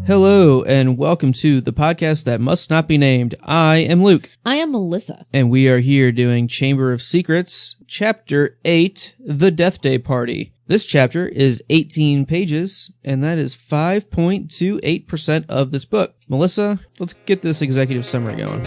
Hello, and welcome to the podcast that must not be named. I am Luke. I am Melissa. And we are here doing Chamber of Secrets, Chapter 8, The Death Day Party. This chapter is 18 pages, and that is 5.28% of this book. Melissa, let's get this executive summary going.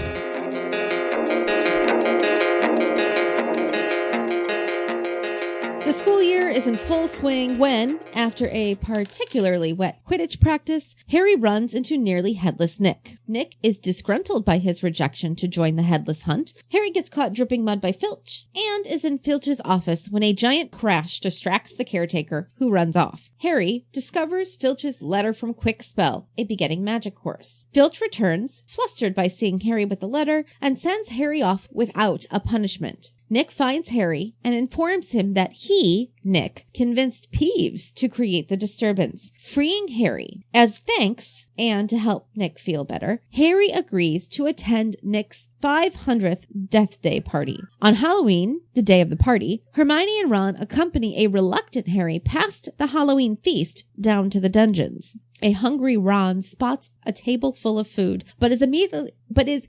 The school year is in full swing when, after a particularly wet Quidditch practice, Harry runs into nearly headless Nick. Nick is disgruntled by his rejection to join the headless hunt. Harry gets caught dripping mud by Filch and is in Filch's office when a giant crash distracts the caretaker, who runs off. Harry discovers Filch's letter from Quickspell, a beginning magic course. Filch returns, flustered by seeing Harry with the letter, and sends Harry off without a punishment. Nick finds Harry and informs him that he, Nick, convinced Peeves to create the disturbance, freeing Harry. As thanks, and to help Nick feel better, Harry agrees to attend Nick's 500th Death Day party. On Halloween, the day of the party, Hermione and Ron accompany a reluctant Harry past the Halloween feast down to the dungeons. A hungry Ron spots a table full of food, but is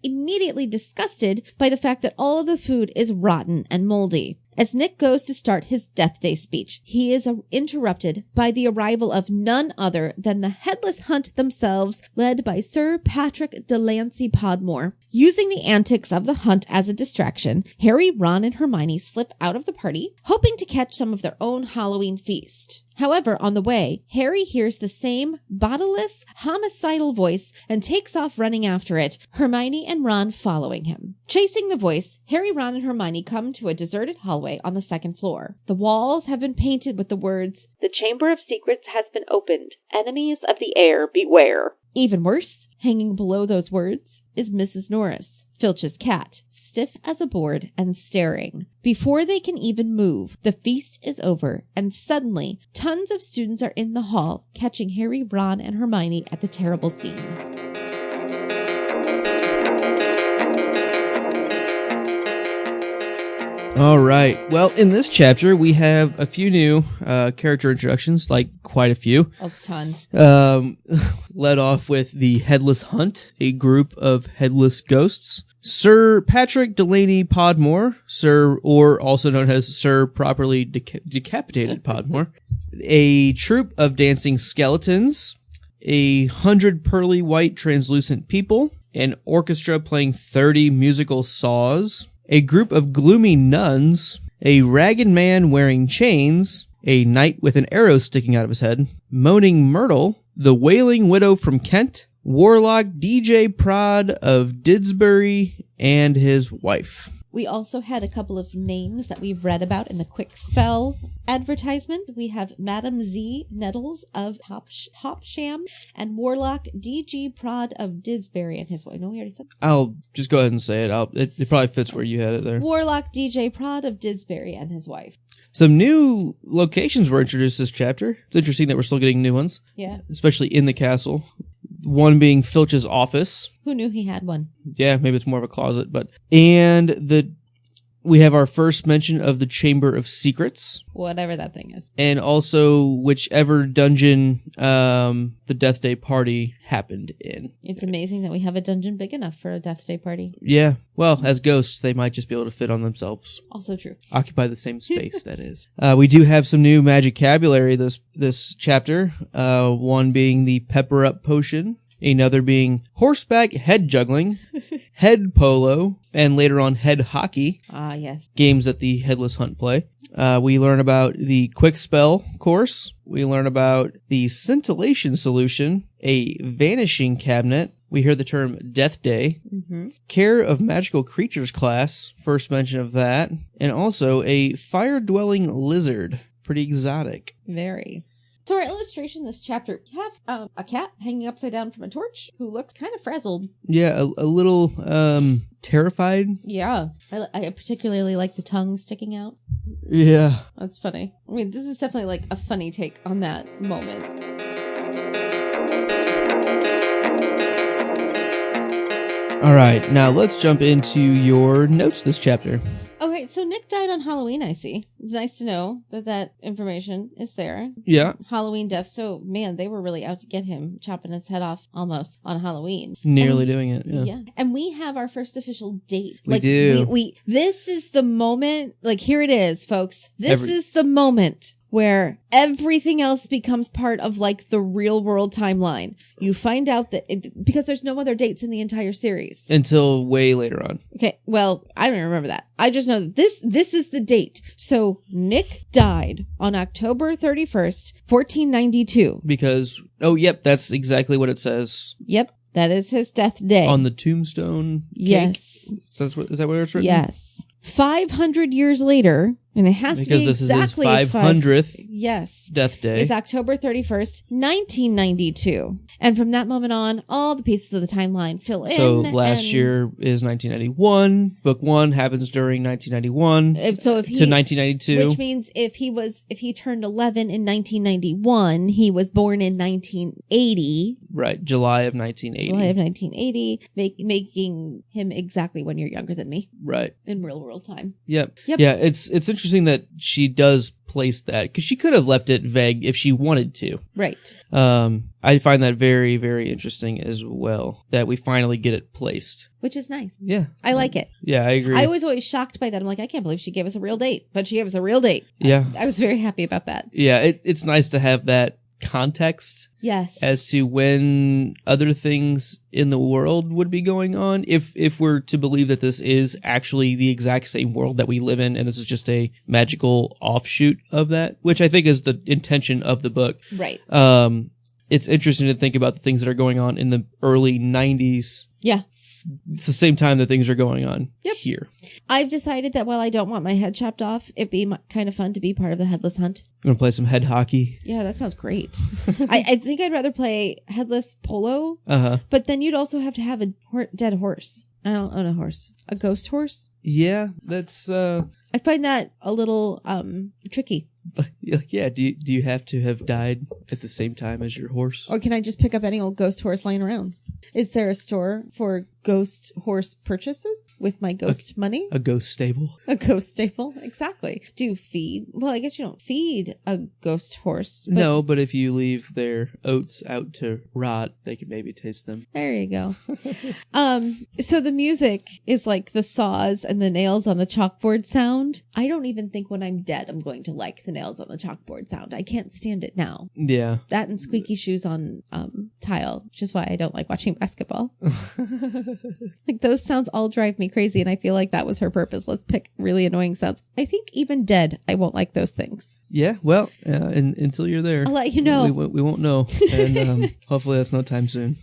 immediately disgusted by the fact that all of the food is rotten and moldy. As Nick goes to start his Death Day speech, he is interrupted by the arrival of none other than the Headless Hunt themselves, led by Sir Patrick Delancey Podmore. Using the antics of the hunt as a distraction, Harry, Ron, and Hermione slip out of the party, hoping to catch some of their own Halloween feast. However, on the way, Harry hears the same bodiless, homicidal voice and takes off running after it, Hermione and Ron following him. Chasing the voice, Harry, Ron, and Hermione come to a deserted hallway on the second floor. The walls have been painted with the words, "The Chamber of Secrets has been opened. Enemies of the air, beware." Even worse, hanging below those words, is Mrs. Norris, Filch's cat, stiff as a board and staring. Before they can even move, the feast is over, and suddenly, tons of students are in the hall, catching Harry, Ron, and Hermione at the terrible scene. All right. Well, in this chapter, we have a few new character introductions, like quite a few. A ton. Led off with the Headless Hunt, a group of headless ghosts. Sir Patrick Delaney Podmore, or also known as Sir Properly Decapitated Podmore. A troupe of dancing skeletons. 100 pearly white translucent people. An orchestra playing 30 musical saws. A group of gloomy nuns, a ragged man wearing chains, a knight with an arrow sticking out of his head, Moaning Myrtle, the Wailing Widow from Kent, Warlock DJ Prod of Didsbury, and his wife. We also had a couple of names that we've read about in the Quickspell advertisement. We have Madam Z Nettles of Hopsham and Warlock DG Prod of Didsbury and his wife. No, we already said that. I'll just go ahead and say it. It probably fits where you had it there. Warlock DJ Prod of Didsbury and his wife. Some new locations were introduced this chapter. It's interesting that we're still getting new ones. Yeah. Especially in the castle. One being Filch's office. Who knew he had one? Yeah, maybe it's more of a closet, and we have our first mention of the Chamber of Secrets. Whatever that thing is. And also whichever dungeon the Death Day party happened in. It's amazing that we have a dungeon big enough for a Death Day party. Yeah. Well, as ghosts, they might just be able to fit on themselves. Also true. Occupy the same space, that is. We do have some new magicabulary this chapter. One being the Pepper Up Potion. Another being horseback head juggling, head polo, and later on head hockey. Ah, yes. Games that the Headless Hunt play. We learn about the Quick Spell course. We learn about the Scintillation Solution, a Vanishing Cabinet. We hear the term Death Day. Mm-hmm. Care of Magical Creatures class, first mention of that. And also a Fire-Dwelling Lizard. Pretty exotic. Very. So our illustration this chapter, you have a cat hanging upside down from a torch who looks kind of frazzled. Yeah, a little terrified. Yeah. I particularly like the tongue sticking out. Yeah. That's funny. I mean, this is definitely like a funny take on that moment. All right, now let's jump into your notes this chapter. Okay, so Nick died on Halloween, I see. It's nice to know that information is there. Yeah. Halloween death. So, man, they were really out to get him, chopping his head off almost on Halloween. Nearly doing it. Yeah. Yeah. And we have our first official date. We do. We this is the moment, like, here it is, folks. This is the moment where everything else becomes part of, like, the real world timeline. You find out that, because there's no other dates in the entire series. Until way later on. Okay, well, I don't remember that. I just know that this is the date. So Nick died on October 31st, 1492. Because, oh, yep, that's exactly what it says. Yep, that is his death day. On the tombstone cake? Yes. So is that where it's written? Yes. 500 years later, and it has because to be this exactly is his 500th yes. death day. It's October 31st, 1992. And from that moment on, all the pieces of the timeline fill in. So last year is 1991. Book 1 happens during 1991 to 1992. Which means if he turned 11 in 1991, he was born in 1980. Right, July of 1980. July of 1980, making him exactly 1 year younger than me. Right. In real world time. Yep. Yeah, it's interesting that she does place that, because she could have left it vague if she wanted to. Right. I find that very, very interesting as well, that we finally get it placed. Which is nice. Yeah. I like it. Yeah, I agree. I was always shocked by that. I'm like, I can't believe she gave us a real date, but she gave us a real date. Yeah. I was very happy about that. Yeah, it's nice to have that context. Yes. As to when other things in the world would be going on, if we're to believe that this is actually the exact same world that we live in, and this is just a magical offshoot of that, which I think is the intention of the book. Right. It's interesting to think about the things that are going on in the early 90s. Yeah. It's the same time that things are going on Yep. here. I've decided that while I don't want my head chopped off, it'd be kind of fun to be part of the Headless Hunt. I'm going to play some head hockey. Yeah, that sounds great. I think I'd rather play headless polo, but then you'd also have to have a dead horse. I don't own a horse. A ghost horse? Yeah, that's... I find that a little tricky. Yeah, do you have to have died at the same time as your horse? Or can I just pick up any old ghost horse lying around? Is there a store for ghost horse purchases with my ghost money? A ghost stable. A ghost stable? Exactly. Do you feed? Well, I guess you don't feed a ghost horse. But no, but if you leave their oats out to rot, they can maybe taste them. there you go. So the music is like the saws and the nails on the chalkboard sound. I don't even think when I'm dead I'm going to like the nails on the chalkboard sound. I can't stand it now. Yeah. That and squeaky shoes on tile, which is why I don't like watching basketball. Like those sounds all drive me crazy, and I feel like that was her purpose. Let's pick really annoying sounds. I think even dead, I won't like those things. Yeah, well, until you're there. I'll let you know. We won't know. And hopefully that's no time soon.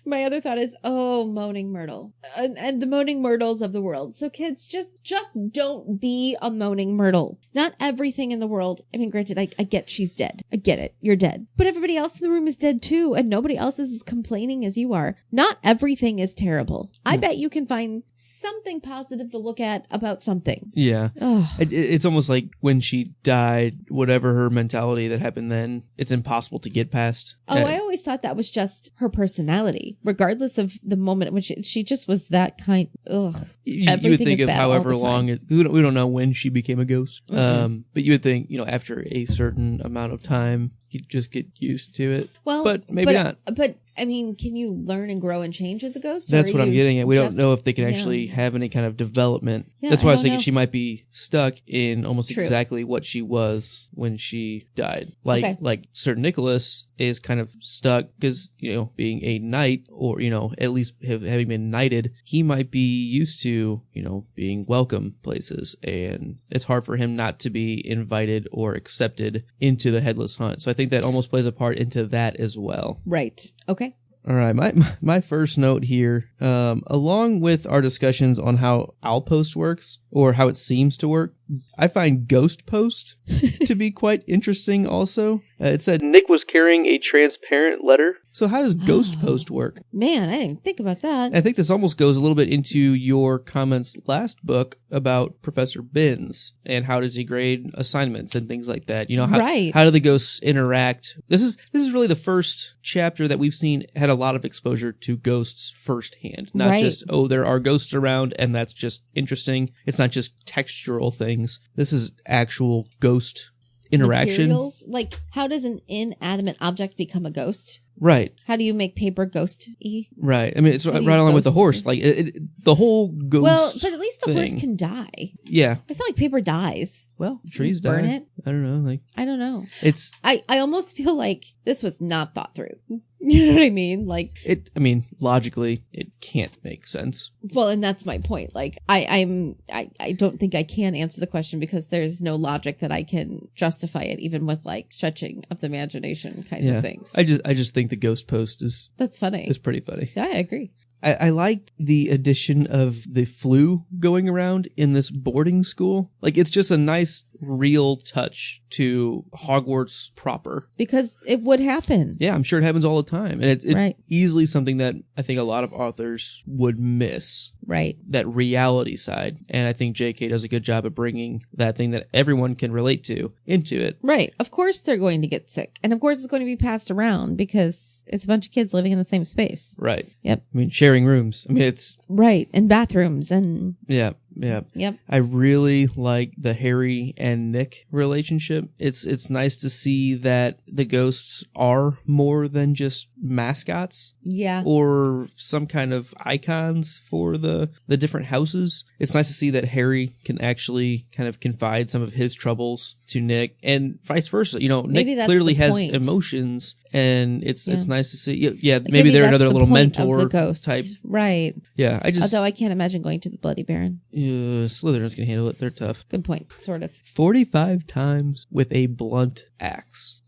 My other thought is, Moaning Myrtle. And the Moaning Myrtles of the world. So kids, just don't be a Moaning Myrtle. Not everything in the world. I mean, granted, I get she's dead. I get it. You're dead. But everybody else in the room is dead too, and nobody else is as complaining as you are. Not everything is terrible. I bet you can find something positive to look at about something. Yeah. It's almost like when she died, whatever her mentality that happened then, it's impossible to get past. I always thought that was just her personality, regardless of the moment in which she just was that kind. Ugh. You would think of however long we don't know when she became a ghost. Mm-hmm. But you would think, after a certain amount of time, you'd just get used to it. Well, but maybe not. But I mean, can you learn and grow and change as a ghost? That's what I'm getting at. We don't know if they can actually have any kind of development. Yeah, that's why I was thinking she might be stuck in almost True. exactly what she was when she died. Like Sir Nicholas is kind of stuck because, being a knight, or, at least having been knighted, he might be used to, being welcome places. And it's hard for him not to be invited or accepted into the Headless Hunt. So I think that almost plays a part into that as well. Right. Okay. All right, my first note here, along with our discussions on how Owlpost works, or how it seems to work, I find Ghost Post to be quite interesting also. It said Nick was carrying a transparent letter. So how does Ghost Post work? Man, I didn't think about that. I think this almost goes a little bit into your comments last book about Professor Binns and how does he grade assignments and things like that. How do the ghosts interact? This is really the first chapter that we've seen had a lot of exposure to ghosts firsthand. Not just, there are ghosts around and that's just interesting. It's not just textural things. This is actual ghost interaction. Materials? Like, how does an inanimate object become a ghost? Right. How do you make paper ghost-y? Right. I mean, it's How right do you along with the ghost horse. it? Like the whole ghost. Well, but at least the horse thing. can die. Yeah. It's not like paper dies. Well, trees die. Burn it? I don't know. Like I don't know. it's I almost feel like this was not thought through. You know what I mean? Like, it. I mean, logically, it can't make sense. well, and that's my point. Like, I don't think I can answer the question because there's no logic that I can justify it, even with like stretching of the imagination kinds Yeah. of things. I just think the ghost post is That's funny. pretty funny. Yeah, I agree. I liked the addition of the flu going around in this boarding school. Like, it's just a nice, real touch to Hogwarts proper. Because it would happen. Yeah, I'm sure it happens all the time. And it's Right. easily something that I think a lot of authors would miss. Right. That reality side. And I think JK does a good job of bringing that thing that everyone can relate to into it. Right. Of course they're going to get sick. And of course it's going to be passed around because it's a bunch of kids living in the same space. Right. Yep. I mean, sharing rooms. I mean, it's, Right. And bathrooms and yeah. yep. I really like the Harry and Nick relationship. It's nice to see that the ghosts are more than just mascots Yeah. or some kind of icons for the different houses. It's nice to see that Harry can actually kind of confide some of his troubles to Nick and vice versa. You know, Maybe Nick that's clearly the has point. emotions, and it's nice to see. Yeah, Like, maybe they're that's another the little point of mentor the ghost. type. Right. Yeah, I just Although I can't imagine going to the Bloody Baron. Slytherins can handle it. They're tough. Good point. Sort of. 45 times with a blunt axe.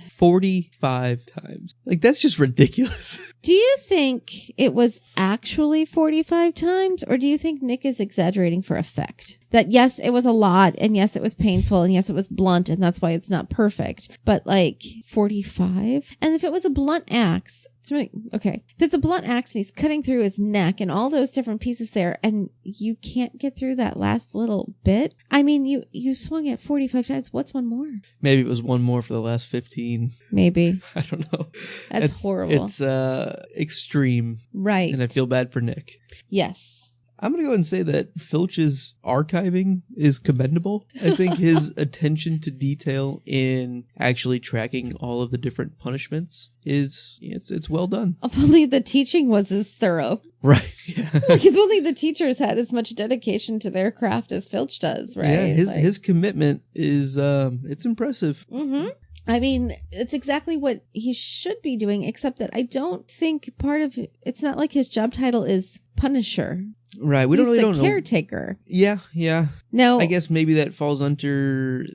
45 times. Like, that's just ridiculous. Do you think it was actually 45 times, or do you think Nick is exaggerating for effect? That yes, it was a lot, and yes, it was painful, and yes, it was blunt, and that's why it's not perfect. But like 45? And if it was a blunt axe, it's really, okay. If it's a blunt axe and he's cutting through his neck and all those different pieces there, and you can't get through that last little bit. I mean, you swung it 45 times. What's one more? Maybe it was one more for the last 15. Maybe. I don't know. That's horrible. It's extreme. Right. And I feel bad for Nick. Yes. I'm going to go ahead and say that Filch's archiving is commendable. I think his attention to detail in actually tracking all of the different punishments is, it's well done. If only the teaching was as thorough. Right. Yeah. Like, if only the teachers had as much dedication to their craft as Filch does, right? Yeah, Like, his commitment is, it's impressive. mm-hmm. I mean, it's exactly what he should be doing, except that I don't think part of it, it's not like his job title is Punisher. Right. We He's don't the know. caretaker. Yeah. No. I guess maybe that falls under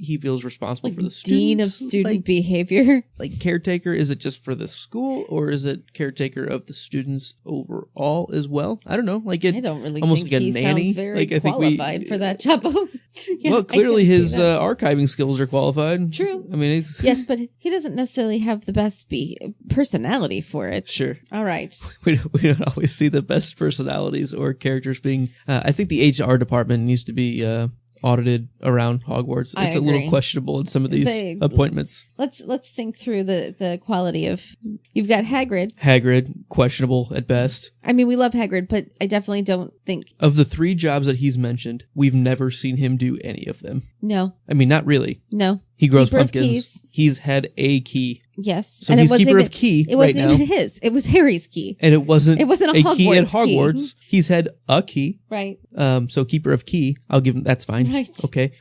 he feels responsible like for the students. dean of student behavior. Like caretaker, is it just for the school or is it caretaker of the students overall as well? I don't know. Like it I don't really almost think like a he nanny. sounds very Like, I think qualified for that job. Yeah, well, I clearly can see his that. archiving skills are qualified. True. I mean, it's Yes, but he doesn't necessarily have the best personality for it. sure. All right. We don't always see the best personalities or characters being. I think the HR department needs to be audited around Hogwarts. I It's a little agree. questionable in some of these appointments. Let's think through the quality of. You've got Hagrid. Hagrid, questionable at best. I mean, we love Hagrid, but I definitely don't think. Of the 3 jobs that he's mentioned, we've never seen him do any of them. No. I mean, not really. No. He grows Keeper of pumpkins. keys. He's had a key. Yes. So and he's it wasn't keeper even, of key It right wasn't now. even his. It was Harry's key. And it wasn't a key at Hogwarts key. Hogwarts. He's had a key. Right. So keeper of key, I'll give him, that's fine. Right. Okay.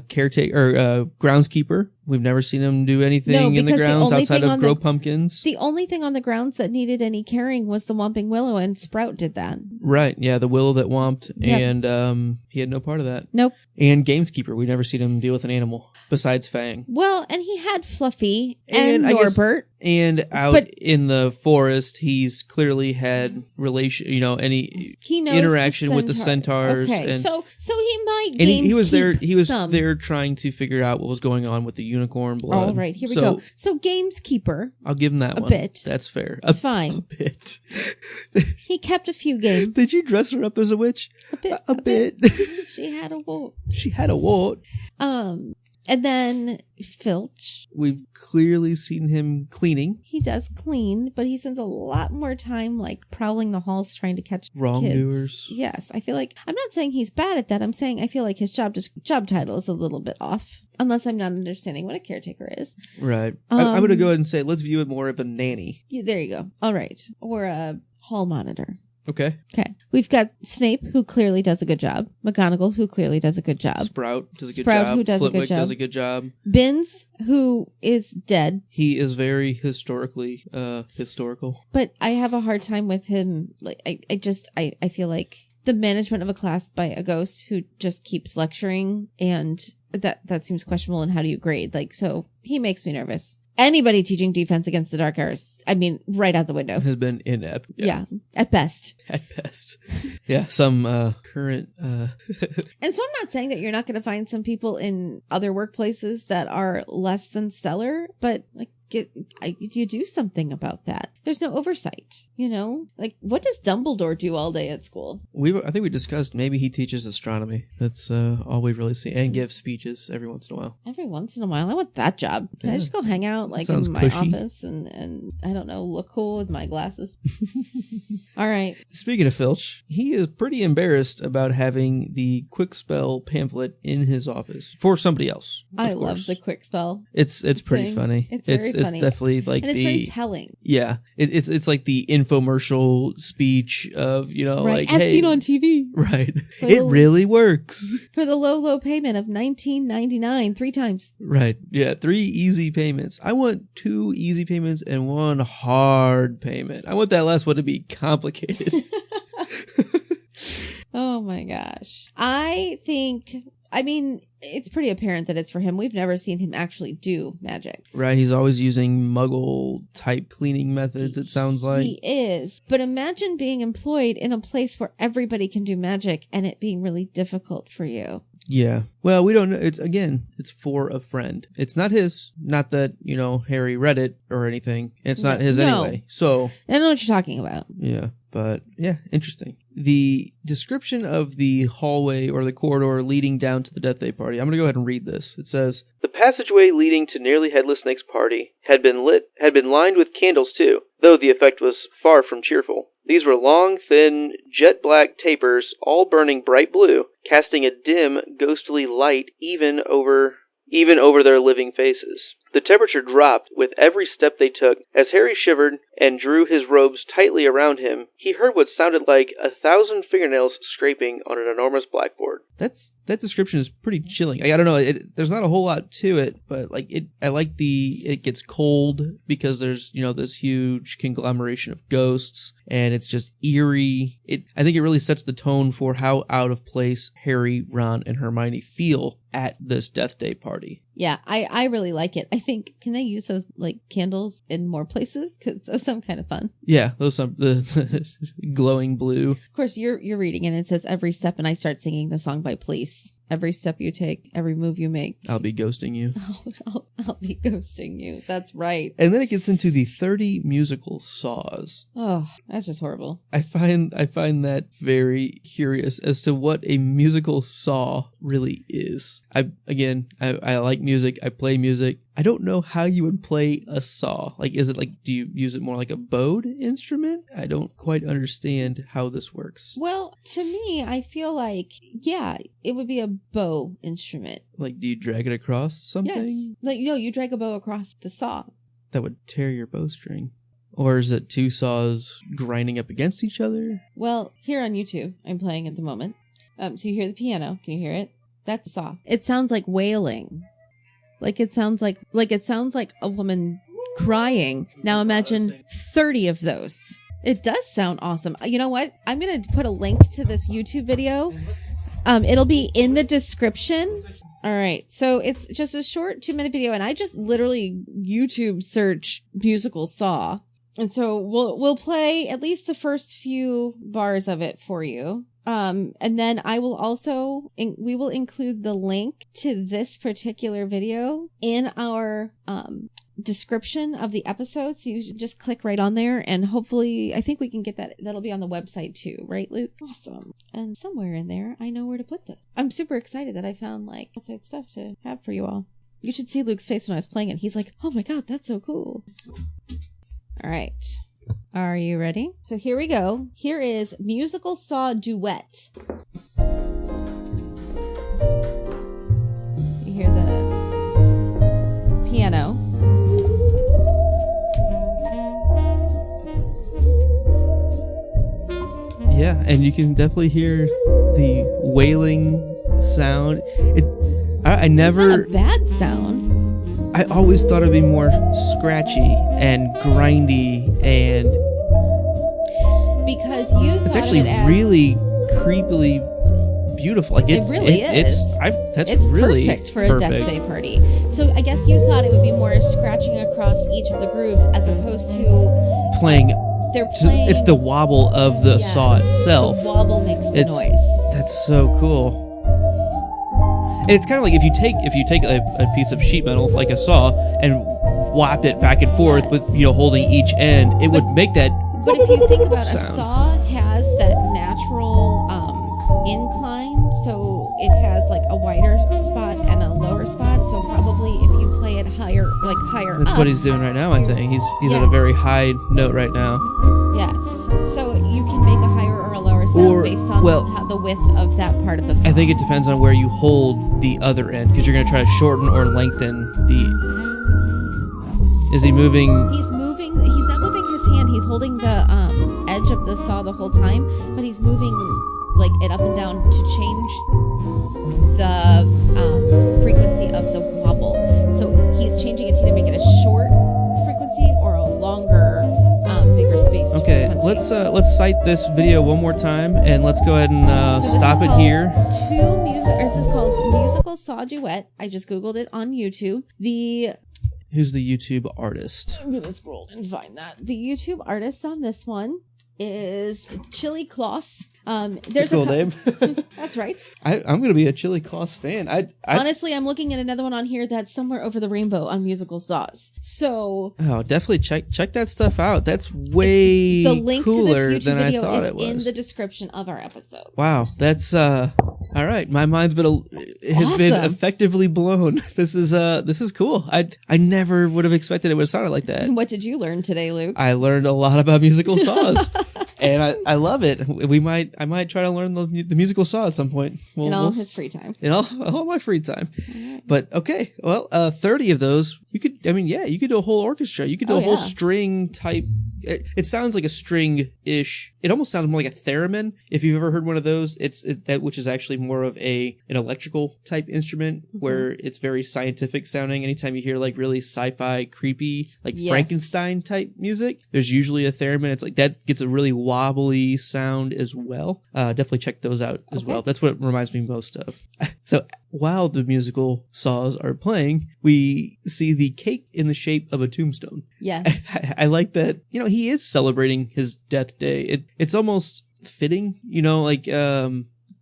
Caretaker, or groundskeeper. We've never seen him do anything No, in the because the grounds only outside thing of on grow the- pumpkins. The only thing on the grounds that needed any caring was the Whomping Willow, and Sprout did that. Right. Yeah. The willow that womped. Yep. And he had no part of that. Nope. And gameskeeper. We've never seen him deal with an animal besides Fang. Well, and he had Fluffy and I guess- Norbert. And out But- in the forest, he's clearly had any He knows interaction with the centaurs. Okay, and so he might. and he was there. He was some. there trying to figure out what was going on with the unicorn blood. All right, here we go. So Gameskeeper, I'll give him that A one. bit. That's fair. fine. A bit. He kept a few games. Did you dress her up as a witch? A bit. A bit. She had a wart. She had a wart. And then Filch. We've clearly seen him cleaning. He does clean, but he spends a lot more time like prowling the halls trying to catch Wrongdoers. kids. Yes, I feel like, I'm not saying he's bad at that. I'm saying I feel like his job title is a little bit off. Unless I'm not understanding what a caretaker is. Right. I'm going to go ahead and say, let's view it more of a nanny. Yeah, there you go. All right. Or a hall monitor. Okay. Okay. We've got Snape, who clearly does a good job. McGonagall, who clearly does a good job. Sprout does a good Sprout, job. who does a Flitwick good job. does a good job. Binns, who is dead. He is very historically historical. But I have a hard time with him. Like, I feel like the management of a class by a ghost who just keeps lecturing, and that seems questionable. And how do you grade? Like, so he makes me nervous. Anybody teaching defense against the dark arts, I mean, right out the window. Has been inept. Yeah, at best. At best. Yeah, some current... And so I'm not saying that you're not going to find some people in other workplaces that are less than stellar, but like, you do something about that. There's no oversight, you know? Like, what does Dumbledore do all day at school? I think we discussed maybe he teaches astronomy. That's all we've really seen. And gives speeches every once in a while. Every once in a while. I want that job. Can I just go hang out like in my office and I don't know, look cool with my glasses? All right. Speaking of Filch, he is pretty embarrassed about having the quick spell pamphlet in his office for somebody else. I love the quick spell. It's pretty thing. funny. It's very funny. It's definitely like and it's very telling. Yeah. It's like the infomercial speech of, you know, right. like, as hey, seen on TV. Right. It really works. For the low payment of $19.99 3 times. Right. Yeah. 3 easy payments. I want 2 easy payments and 1 hard payment. I want that last one to be complicated. Oh my gosh. I mean, it's pretty apparent that it's for him. We've never seen him actually do magic. Right. He's always using muggle type cleaning methods, it sounds like. He is. But imagine being employed in a place where everybody can do magic and it being really difficult for you. Yeah. Well, we don't know. It's for a friend. It's not his. Not that, you know, Harry read it or anything. It's not his anyway. So. I don't know what you're talking about. Yeah. But yeah, interesting. The description of the hallway or the corridor leading down to the Death Day party. I'm going to go ahead and read this. It says, "The passageway leading to Nearly Headless Nick's party had been lined with candles too, though the effect was far from cheerful. These were long, thin, jet-black tapers, all burning bright blue, casting a dim, ghostly light even over their living faces. The temperature dropped with every step they took. As Harry shivered and drew his robes tightly around him, he heard what sounded like 1,000 fingernails scraping on an enormous blackboard." That description is pretty chilling. I don't know. There's not a whole lot to it, but like I like it gets cold because there's, you know, this huge conglomeration of ghosts, and it's just eerie. I think it really sets the tone for how out of place Harry, Ron, and Hermione feel at this Death Day party. Yeah, I really like it. I think, can they use those like candles in more places? Because those sound kind of fun. Yeah, the glowing blue. Of course, you're reading and it says every step, and I start singing the song by Police. Every step you take, every move you make. I'll be ghosting you. I'll be ghosting you. That's right. And then it gets into the 30 musical saws. Oh, that's just horrible. I find that very curious as to what a musical saw really is. I like music. I play music. I don't know how you would play a saw. Like, is it like, do you use it more like a bowed instrument? I don't quite understand how this works. Well, to me, I feel like, yeah, it would be a bow instrument. Like, do you drag it across something? Yes. Like, no, you drag a bow across the saw. That would tear your bowstring. Or is it 2 saws grinding up against each other? Well, here on YouTube, I'm playing at the moment. So you hear the piano. Can you hear it? That's the saw. It sounds like wailing. Like it sounds like a woman crying. Now imagine 30 of those. It does sound awesome. You know what? I'm going to put a link to this YouTube video. It'll be in the description. All right. So it's just a short 2-minute video, and I just literally YouTube search musical saw. And so we'll play at least the first few bars of it for you. And then I will also, we will include the link to this particular video in our description of the episode, so you should just click right on there, and hopefully I think we can get that'll be on the website too, right, Luke? Awesome. And somewhere in there I know where to put this. I'm super excited that I found like outside stuff to have for you all. You should see Luke's face when I was playing it. He's like, oh my god, that's so cool. All right, are you ready? So here we go. Here is Musical Saw Duet. You hear the piano. Yeah, and you can definitely hear the wailing sound. I never. It's not a bad sound. I always thought it'd be more scratchy and grindy, and because you thought it's actually of it as, really creepily beautiful. Like it really is. It's really perfect for a Death Day party. So I guess you thought it would be more scratching across each of the grooves as opposed to playing. They're playing. It's the wobble of the saw itself. The wobble makes the noise. That's so cool. And it's kind of like if you take a piece of sheet metal like a saw and whop it back and forth with holding each end, it would make that. But if you think about sound. A saw has that natural incline, so it has like a wider spot and a lower spot. So probably if you play it higher, That's up, what he's doing right now. I think he's Yes. at a very high note right now. Yes. So you can make a higher or a lower sound based on the width of that part of the saw. I think it depends on where you hold the other end, because you're going to try to shorten or lengthen the. Is he moving? He's moving. He's not moving his hand. He's holding the edge of the saw the whole time, but he's moving like it up and down to change the frequency of the wobble. So he's changing it to either make it a short frequency or a longer, bigger space. Okay, frequency. let's cite this video one more time, and let's go ahead and stop it here. This is called Musical Saw Duet. I just googled it on YouTube. Who's the YouTube artist? I'm gonna scroll and find that. The YouTube artist on this one is Chili Claus. There's a cool name. That's right. I'm gonna be a Chili Claus fan. Honestly, I'm looking at another one on here that's Somewhere Over the Rainbow on Musical Saws. So definitely check that stuff out. That's way the link cooler to this YouTube than I video thought is it was. in the description of our episode. Wow, that's all right. My mind's been been effectively blown. This is cool. I never would have expected it would have sounded like that. What did you learn today, Luke? I learned a lot about musical saws. And I love it. I might try to learn the musical saw at some point. In all his free time. In all my free time. Right. But okay, well, 30 of those you could do a whole orchestra. You could do a whole string type. It sounds like a string-ish. It almost sounds more like a theremin. If you've ever heard one of those, which is actually more of an electrical type instrument where it's very scientific sounding. Anytime you hear like really sci-fi, creepy, like Frankenstein type music, there's usually a theremin. It's like that gets a really wobbly sound as well. Definitely check those out as well. That's what it reminds me most of. So while the musical saws are playing, we see the cake in the shape of a tombstone. Yes. I like that. He is celebrating his death day. It's almost fitting,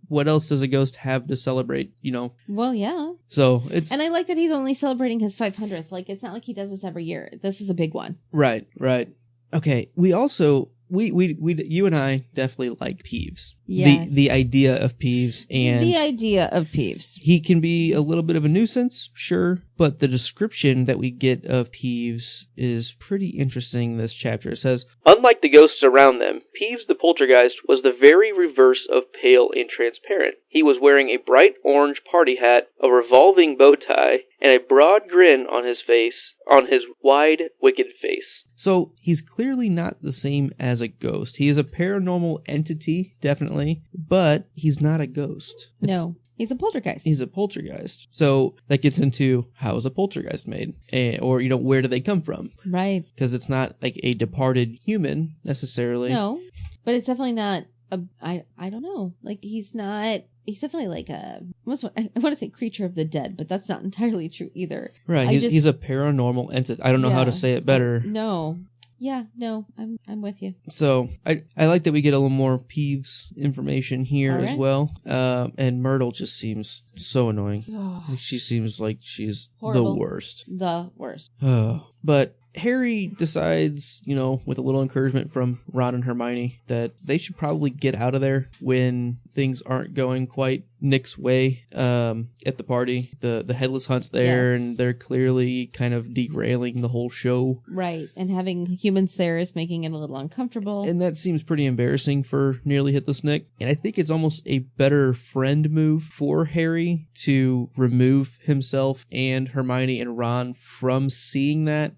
what else does a ghost have to celebrate, Well, yeah. So and I like that he's only celebrating his 500th. Like, it's not like he does this every year. This is a big one. Right. Okay. We also, you and I definitely like Peeves. Yes. The idea of Peeves and the idea of Peeves. He can be a little bit of a nuisance, sure, but the description that we get of Peeves is pretty interesting in this chapter. It says, unlike the ghosts around them, Peeves the poltergeist was the very reverse of pale and transparent. He was wearing a bright orange party hat, a revolving bow tie, and a broad grin on his wide, wicked face. So he's clearly not the same as a ghost. He is a paranormal entity, definitely, but he's not a ghost. No, he's a poltergeist. He's a poltergeist. So that gets into how is a poltergeist made? Or, where do they come from? Right. Because it's not like a departed human necessarily. No, but it's definitely not I don't know. Like, he's definitely like I want to say creature of the dead, but that's not entirely true either. Right. He's a paranormal entity. I don't know how to say it better. No. Yeah, no, I'm with you. So I like that we get a little more Peeves information here All as right. well. And Myrtle just seems so annoying. Oh, Like, she seems like she's Horrible. the worst. the worst. But Harry decides, with a little encouragement from Ron and Hermione, that they should probably get out of there when things aren't going quite Nick's way at the party. The Headless Hunt's there, Yes. and they're clearly kind of derailing the whole show. Right, and having humans there is making it a little uncomfortable. And that seems pretty embarrassing for Nearly Headless Nick. And I think it's almost a better friend move for Harry to remove himself and Hermione and Ron from seeing that.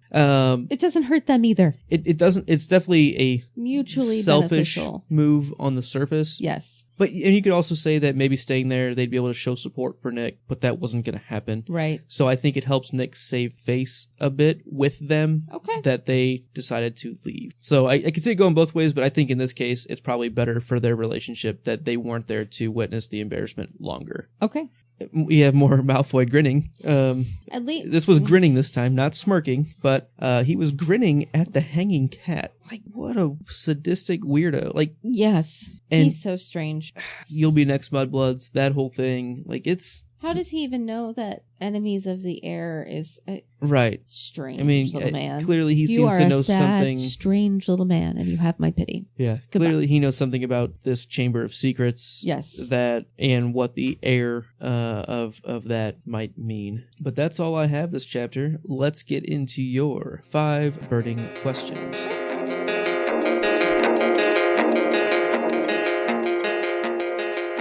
It doesn't hurt them either. It doesn't. It's definitely a Mutually selfish beneficial. move on the surface. Yes. And you could also say that maybe staying there, they'd be able to show support for Nick, but that wasn't going to happen. Right. So I think it helps Nick save face a bit with them Okay. that they decided to leave. So I can see it going both ways, but I think in this case, it's probably better for their relationship that they weren't there to witness the embarrassment longer. Okay. We have more Malfoy grinning. At least This was grinning this time, not smirking, but he was grinning at the hanging cat. Like, what a sadistic weirdo. Like, yes. And- He's so strange. you'll be next, Mudbloods, that whole thing. Like, it's How does he even know that Enemies of the Air is a right. strange I mean, little man? clearly he you seems are to a know sad, something. strange little man, and you have my pity. Yeah, Goodbye. clearly he knows something about this Chamber of Secrets. Yes. That and what the air of that might mean. But that's all I have this chapter. Let's get into your 5 burning questions.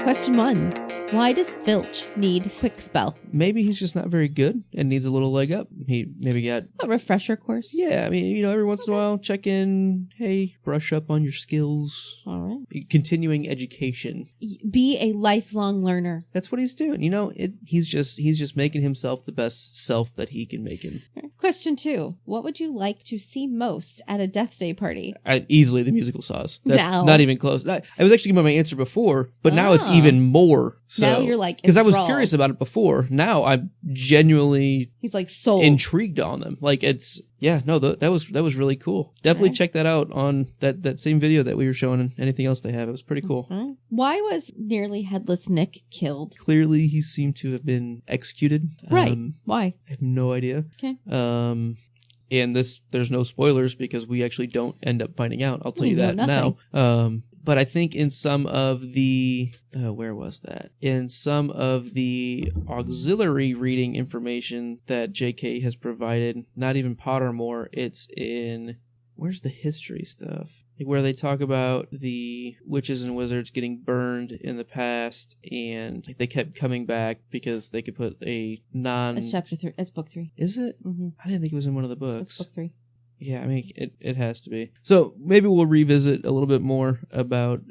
Question 1. Why does Filch need Quick Spell? Maybe he's just not very good and needs a little leg up. He maybe got A refresher course? yeah. I mean, every once in a while, check in. Hey, brush up on your skills. All right. Continuing education. Be a lifelong learner. That's what he's doing. He's just making himself the best self that he can make him. Question 2. What would you like to see most at a Death Day party? Easily the musical Saws. That's No. not even close. I was actually giving my answer before, but now it's Ah. even more. So, Now you're like because I was enthralled. curious about it before. Now I'm genuinely He's like sold. intrigued on them. Like it's that was really cool. Definitely Okay. check that out on that same video that we were showing and anything else they have. It was pretty cool. Huh? Why was Nearly Headless Nick killed? Clearly, he seemed to have been executed. Right. Why? I have no idea. Okay. And there's no spoilers because we actually don't end up finding out. I'll tell you We know that now. nothing. But I think in some of the where was that? In some of the auxiliary reading information that J.K. has provided, not even Pottermore, it's in where's the history stuff? Like where they talk about the witches and wizards getting burned in the past, and like they kept coming back because they could put a non. It's chapter 3. It's book 3. Is it? Mm-hmm. I didn't think it was in one of the It's books. book 3. Yeah, I mean, it has to be. So maybe we'll revisit a little bit more about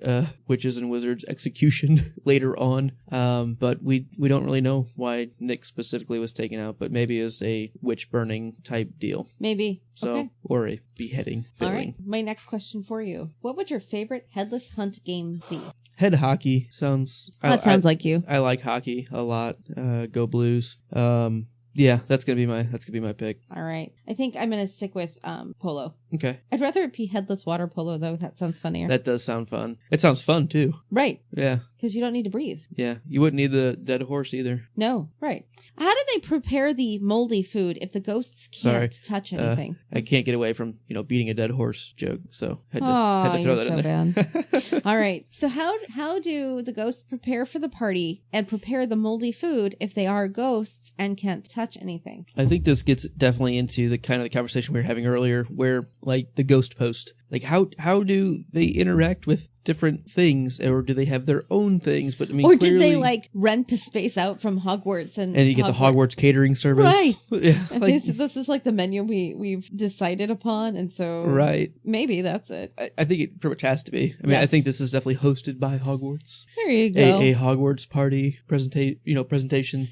witches and wizards execution later on. But we don't really know why Nick specifically was taken out, but maybe it's a witch burning type deal. Maybe. So Okay. or a beheading All filling. right. My next question for you. What would your favorite Headless Hunt game be? Head hockey sounds. That sounds like you. I like hockey a lot. Go Blues. Yeah, that's gonna be my pick. All right. I think I'm going to stick with polo. Okay, I'd rather it be headless water polo, though. That sounds funnier. that does sound fun. It sounds fun too. Right. Yeah, Because you don't need to breathe. yeah. You wouldn't need the dead horse either. No. Right. How do they prepare the moldy food if the ghosts can't Sorry. touch anything? I can't get away from beating a dead horse joke, so had to Oh, throw you're that so in there. bad. All right. So how do the ghosts prepare for the party and prepare the moldy food if they are ghosts and can't touch anything? I think this gets definitely into the kind of the conversation we were having earlier, where like the ghost post, like how do they interact with different things, or do they have their own things? But I mean, Or clearly, did they like rent the space out from Hogwarts and you get the Hogwarts catering service, Right. Yeah, And like, this is like the menu we've decided upon, and so right. maybe that's it. I think it pretty much has to be. I mean, I Yes. think this is definitely hosted by Hogwarts. There you go. A Hogwarts party presentation.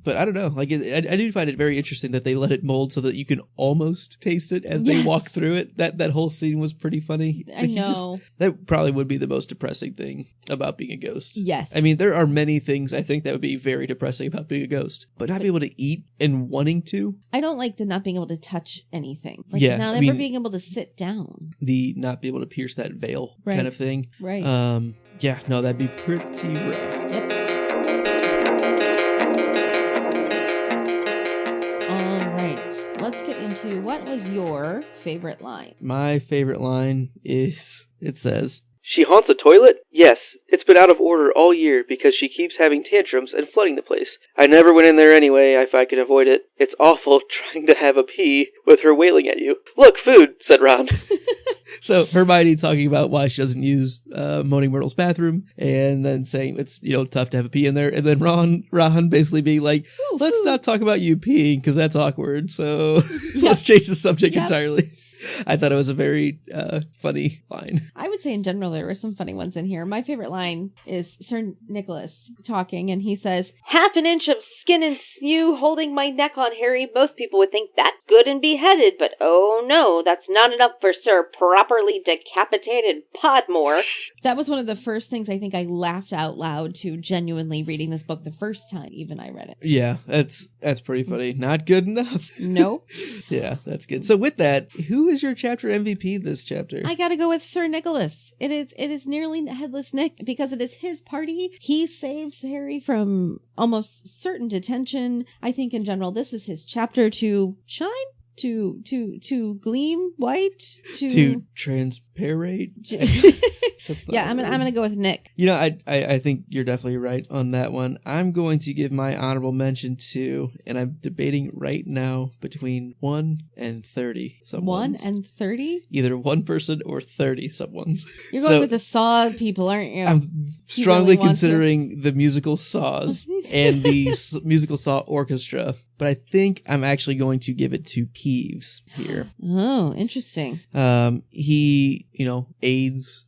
But I don't know. Like, I do find it very interesting that they let it mold so that you can almost taste it as they walk through it. That whole scene was pretty funny. I know. That probably would be the most depressing thing about being a ghost. Yes. I mean, there are many things I think that would be very depressing about being a ghost, but not be able to eat and wanting to. I don't like the not being able to touch anything. Like not ever being able to sit down. The not be able to pierce that veil kind of thing. Right. Yeah, no, that'd be pretty rough. Yep. All right. Let's get into what was your favorite line? My favorite line is, it says, "She haunts the toilet? Yes, it's been out of order all year because she keeps having tantrums and flooding the place. I never went in there anyway if I could avoid it. It's awful trying to have a pee with her wailing at you. Look, food," said Ron. So Hermione talking about why she doesn't use Moaning Myrtle's bathroom, and then saying it's tough to have a pee in there, and then Ron basically being like, let's not talk about you peeing because that's awkward. So let's change the subject entirely. I thought it was a very funny line. I would say in general there were some funny ones in here. My favorite line is Sir Nicholas talking, and he says, "Half an inch of skin and sinew holding my neck on, Harry. Most people would think that's good and beheaded, but oh no, that's not enough for Sir Properly Decapitated Podmore." That was one of the first things I think I laughed out loud to genuinely reading this book the first time even I read it. Yeah, that's pretty funny. Not good enough. No. Yeah, that's good. So with that, who is your chapter MVP this chapter? I gotta go with Sir Nicholas. It is nearly Headless Nick because it is his party. He saves Harry from almost certain detention. I think in general this is his chapter to shine, to gleam white, to transparate. Yeah, I'm gonna go with Nick. I think you're definitely right on that one. I'm going to give my honorable mention to, and I'm debating right now between 1 and 30 someones. 1 and 30? Either one person or 30 someones. You're going with the Saw people, aren't you? I'm strongly considering the musical Saws and the musical Saw orchestra, but I think I'm actually going to give it to Peeves here. Oh, interesting. He, aids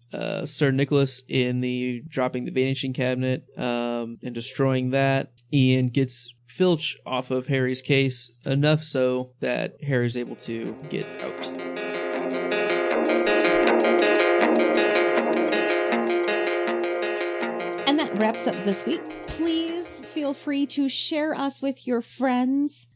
Sir Nicholas in the dropping the vanishing cabinet and destroying that. Ian gets Filch off of Harry's case, enough so that Harry's able to get out. And that wraps up this week. Please feel free to share us with your friends.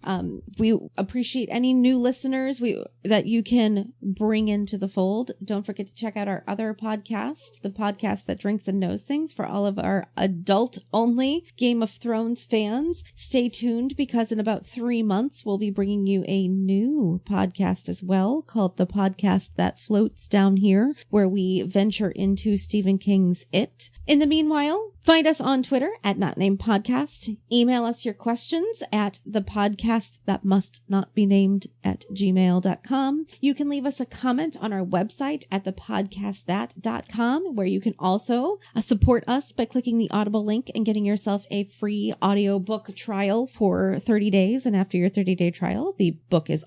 We appreciate any new listeners that you can bring into the fold. Don't forget to check out our other podcast, the podcast that drinks and knows things, for all of our adult-only Game of Thrones fans. Stay tuned because in about 3 months, we'll be bringing you a new podcast as well called The Podcast That Floats Down Here, where we venture into Stephen King's It. In the meanwhile, find us on Twitter at NotNamedPodcast. Email us your questions at thepodcastthatmustnotbenamed@gmail.com. You can leave us a comment on our website at thepodcastthat.com, where you can also support us by clicking the Audible link and getting yourself a free audiobook trial for 30 days. And after your 30-day trial, the book is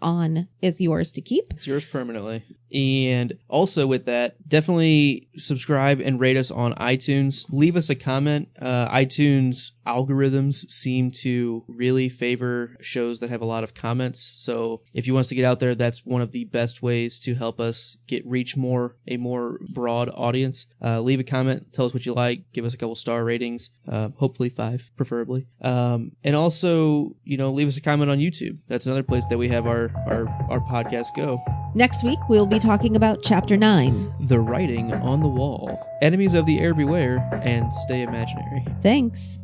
yours to keep. It's yours permanently. And also with that, definitely subscribe and rate us on iTunes. Leave us a comment. iTunes algorithms seem to really favor shows that have a lot of comments. So if you want us to get out there, that's one of the best ways to help us reach a more broad audience. Leave a comment. Tell us what you like. Give us a couple star ratings. Hopefully 5, preferably. And also, leave us a comment on YouTube. That's another place that we have our podcast go. Next week, we'll be talking about Chapter 9. The Writing on the Wall. Enemies of the Air Beware, and stay imaginary. Thanks.